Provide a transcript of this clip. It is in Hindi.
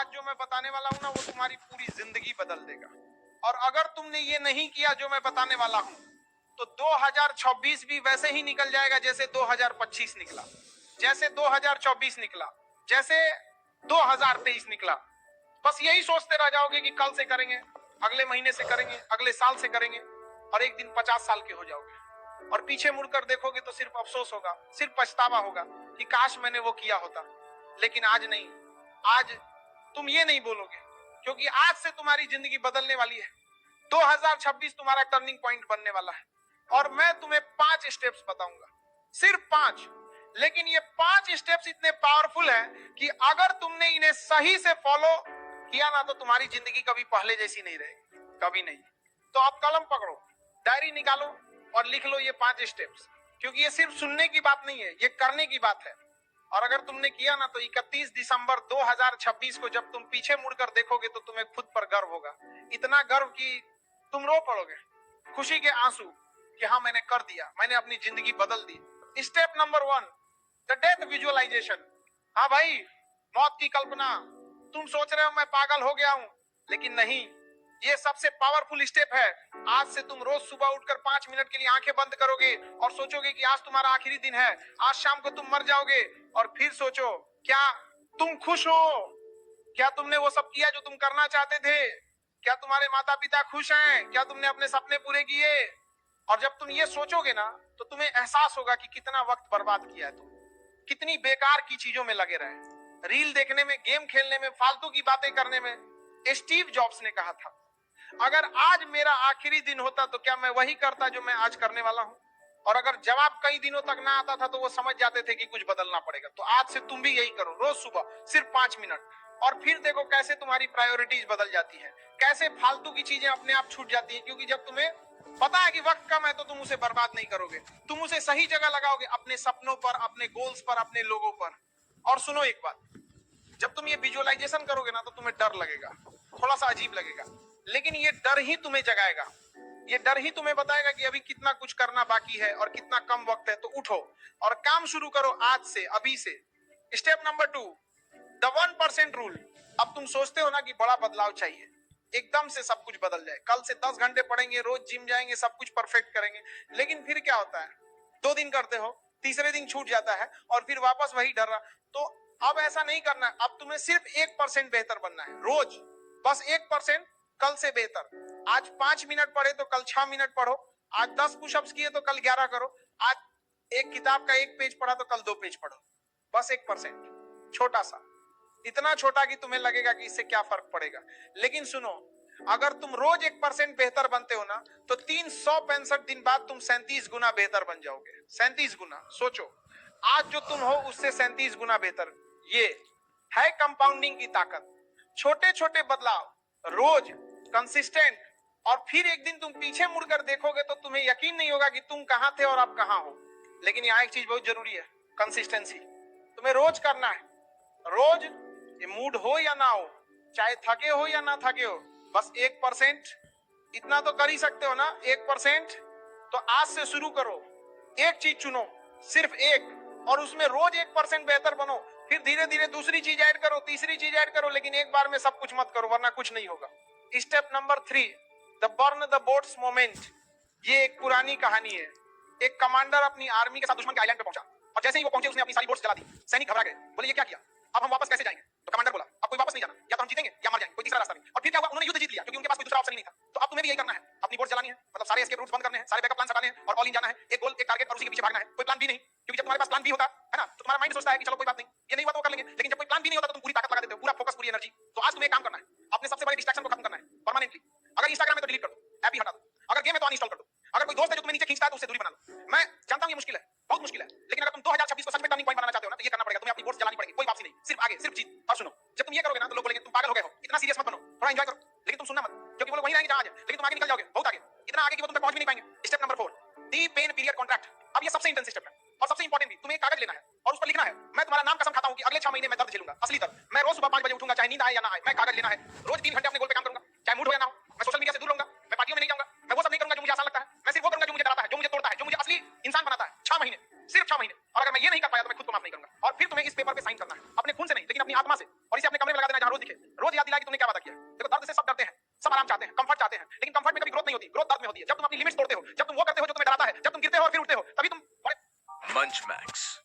आज जो मैं बताने वाला हूं ना वो तुम्हारी पूरी जिंदगी बदल देगा। और अगर तुमने ये नहीं किया जो मैं बताने वाला हूं तो 2026 भी वैसे ही निकल जाएगा जैसे 2025 निकला, जैसे 2024 निकला, जैसे 2023 निकला। बस यही सोचते रह जाओगे कि कल से करेंगे, अगले महीने से करेंगे, अगले साल से करेंगे, और एक दिन 50 साल के हो जाओगे और पीछे मुड़कर देखोगे तो सिर्फ अफसोस होगा, सिर्फ पछतावा होगा कि काश मैंने वो किया होता। लेकिन आज नहीं, आज तुम ये नहीं बोलोगे, क्योंकि आज से तुम्हारी जिंदगी बदलने वाली है। 2026 तुम्हारा टर्निंग पॉइंट बनने वाला है और मैं तुम्हें 5 स्टेप्स बताऊंगा, सिर्फ 5। लेकिन ये 5 स्टेप्स इतने पावरफुल हैं कि अगर तुमने इन्हें सही से फॉलो किया ना तो तुम्हारी जिंदगी कभी पहले जैसी नहीं रहेगी, कभी नहीं। तो आप कलम पकड़ो, डायरी निकालो और लिख लो ये 5 स्टेप्स, क्योंकि ये सिर्फ सुनने की बात नहीं है, ये करने की बात है। और अगर तुमने किया ना तो 31 दिसंबर 2026 को जब तुम पीछे मुड़कर देखोगे तो तुम्हें खुद पर गर्व होगा, इतना गर्व कि तुम रो पड़ोगे, खुशी के आंसू कि हाँ मैंने कर दिया, मैंने अपनी जिंदगी बदल दी। Step number 1, the death visualisation. हाँ भाई, मौत की कल्पना। तुम सोच रहे हो मैं पागल हो गया हूं, लेकिन नहीं, ये सबसे पावरफुल स्टेप है। आज से तुम रोज सुबह उठकर 5 मिनट के लिए आंखें बंद करोगे और सोचोगे कि आज तुम्हारा आखिरी दिन है, आज शाम को तुम मर जाओगे, और फिर सोचो क्या तुम खुश हो, क्या तुमने वो सब किया जो तुम करना चाहते थे, क्या तुम्हारे माता पिता खुश हैं, क्या तुमने अपने सपने पूरे किए। और जब तुम ये सोचोगे ना तो तुम्हें एहसास होगा कि कितना वक्त बर्बाद किया है तुम, कितनी बेकार की चीजों में लगे रहे, रील देखने में, गेम खेलने में, फालतू की बातें करने में। स्टीव जॉब्स ने कहा था, अगर आज मेरा आखिरी दिन होता तो क्या मैं वही करता जो मैं आज करने वाला हूं। और अगर जवाब कई दिनों तक ना आता था तो वो समझ जाते थे कि कुछ बदलना पड़ेगा। तो आज से तुम भी यही करो, रोज सुबह सिर्फ 5 मिनट, और फिर देखो कैसे तुम्हारी प्रायोरिटीज बदल जाती है, कैसे फालतू की चीजें अपने आप छूट जाती है। क्योंकि जब तुम्हें पता है कि वक्त कम है तो तुम उसे बर्बाद नहीं करोगे, तुम उसे सही जगह लगाओगे, अपने सपनों पर, अपने गोल्स पर, अपने लोगों पर। और सुनो एक बात, जब तुम ये विजुअलाइजेशन करोगे ना तो तुम्हें डर लगेगा, थोड़ा सा अजीब लगेगा, लेकिन ये डर ही तुम्हें जगाएगा, ये डर ही तुम्हें बताएगा कि अभी कितना कुछ करना बाकी है और कितना कम वक्त है। तो उठो और काम शुरू करो आज से, अभी से। Step number 2, the 1% rule. अब तुम सोचते हो ना कि बड़ा बदलाव चाहिए, एकदम से सब कुछ बदल जाए, कल से 10 घंटे पढ़ेंगे, रोज जिम जाएंगे, सब कुछ परफेक्ट करेंगे। लेकिन फिर क्या होता है, 2 दिन करते हो, तीसरे दिन छूट जाता है और फिर वापस वही डर रहा। तो अब ऐसा नहीं करना है, अब तुम्हें सिर्फ 1% बेहतर बनना है रोज, बस 1% कल से बेहतर। आज 5 मिनट पढ़े तो कल 6 मिनट पढ़ो, आज 10 पुशअप्स किए तो कल 11 करो, आज एक किताब का 1 पेज पढ़ा तो कल 2 पेज पढ़ो। बस 1%, छोटा सा, इतना छोटा कि तुम्हें लगेगा कि इससे क्या फर्क पड़ेगा। लेकिन सुनो, अगर तुम रोज 1% बेहतर बनते हो ना तो 365 दिन बाद तुम 37 गुना बेहतर बन जाओगे। 37 गुना, सोचो, आज जो तुम हो उससे 37 गुना बेहतर। ये है कंपाउंडिंग की ताकत। छोटे छोटे बदलाव रोज कंसिस्टेंट, और फिर एक दिन तुम पीछे मुड़कर देखोगे तो तुम्हें यकीन नहीं होगा कि तुम कहां थे और अब कहां हो। लेकिन यहाँ एक चीज बहुत जरूरी है, कंसिस्टेंसी। तुम्हें रोज करना है, रोज, ये मूड हो या ना हो, चाहे थके हो या ना थके हो, बस 1%। इतना तो कर ही सकते हो ना, 1%। तो आज से शुरू करो, एक चीज चुनो, सिर्फ एक, और उसमें रोज 1% बेहतर बनो। फिर धीरे धीरे दूसरी चीज ऐड करो, तीसरी चीज ऐड करो, लेकिन एक बार में सब कुछ मत करो वरना कुछ नहीं होगा। Step number 3, the burn the boats moment. ये एक पुरानी कहानी है। एक कमांडर अपनी आर्मी के साथ दुश्मन के आइलैंड पे पहुंचा, और जैसे ही वो पहुंचे उसने अपनी सारी बोट्स जला दी। सैनिक घबरा गए, बोले ये क्या किया, अब हम वापस कैसे जाएंगे। तो कमांडर बोला अब कोई वापस नहीं जाना, या तो हम जीतेंगे या मर जाएंगे, कोई तीसरा रास्ता नहीं। और फिर क्या हुआ, उन्होंने युद्ध जीत लिया क्योंकि उनके पास कोई दूसरा ऑप्शन ही नहीं था। तो अब तुम्हें भी यही करना है, अपनी बोट्स जलानी है, मतलब सारे एस्केप रूट्स बंद करने हैं, सारे बैकअप प्लान हटाने हैं और ऑल इन जाना है। एक गोल, एक टारगेट और उसी के पीछे भागना है, कोई प्लान बी नहीं। क्योंकि जब तुम्हारे पास प्लान बी होता है ना तो तुम्हारा माइंड सोचता है कि चलो कोई बात नहीं, ये नहीं हुआ तो कर लेंगे। लेकिन जब कोई प्लान बी नहीं होता तो तुम पूरी ताकत लगा देते हो, पूरा फोकस, पूरी एनर्जी। तो आज तुम्हें एक काम करना है, अपने सबसे बड़े डिस्ट्रैक्शन को खत्म करना है परमानेंटली। अगर इंस्टाग्राम है तो डिलीट कर दो, ऐप ही हटा दो। अगर गेम है तो अनइंस्टॉल कर दो। अगर कोई दोस्त है जो तुम्हें नीचे खींचता है तो उससे दूरी बना लो। मैं जानता हूं ये मुश्किल है, बहुत मुश्किल है, लेकिन अगर तुम 2026 को सच में टर्निंग पॉइंट बनाना चाहते हो ना तो ये करना पड़ेगा, तुम्हें अपनी बोट्स जलानी पड़ेगी, कोई वापसी नहीं, सिर्फ आगे, सिर्फ जीत। और सुनो, जब तुम ये करोगे ना तो लोग बोलेंगे तुम पागल हो गए हो, इतना सीरियस मत बनो, थोड़ा एंजॉय करो। लेकिन तुम सुनना मत, क्योंकि वो लोग वहीं रहेंगे जहां आज है, लेकिन तुम आगे निकल जाओगे, बहुत आगे, इतना आगे कि वो तुम तक पहुंच भी नहीं पाएंगे। स्टेप नंबर 4, दी पेन पीरियड कॉन्ट्रैक्ट। अब ये सबसे इंटेंस स्टेप है और सबसे इंपॉर्टेंट भी। तुम्हें एक कागज लेना है और उस पर लिखना है, मैं तुम्हारा नाम कसम खाता हूं कि अगले 6 महीने में दर्द झेलूंगा, असली दर्द। मैं रोज सुबह 5 बजे उठूंगा, चाहे नींद आए या ना आए। मैं कागज लेना है, रोज 3 घंटे अपने गोल पे काम करूंगा, चाहे मूड हो या ना हो। मैं सोशल मीडिया से दूर रहूंगा, मैं पार्टियों में नहीं जाऊंगा, मैं वो सब नहीं करूंगा जो मुझे आसान लगता है। मैं सिर्फ वो करूंगा जो मुझे डराता है, जो मुझे तोड़ता है, जो मुझे असली इंसान बनाता है। 6 महीने, सिर्फ 6 महीने। और अगर मैं ये नहीं कर पाया तो मैं खुद को माफ नहीं करूंगा। और फिर तुम्हें इस पेपर पे साइन करना है, अपने खून से नहीं लेकिन अपनी आत्मा से, और इसे अपने कमरे में लगा देना जहां रोज दिखे। दिलाया कि तुमने क्या वादा किया। देखो दर्द से सब डरते हैं, सब आराम चाहते हैं, कंफर्ट चाहते हैं, लेकिन कंफर्ट में कभी ग्रोथ नहीं होती, ग्रोथ दर्द में होती है। जब तुम अपनी लिमिट्स तोड़ते हो, जब तुम वो करते हो जो तुम्हें डराता है, जब तुम गिरते हो और फिर उठते हो, तभी तुम बड़े Munch Max.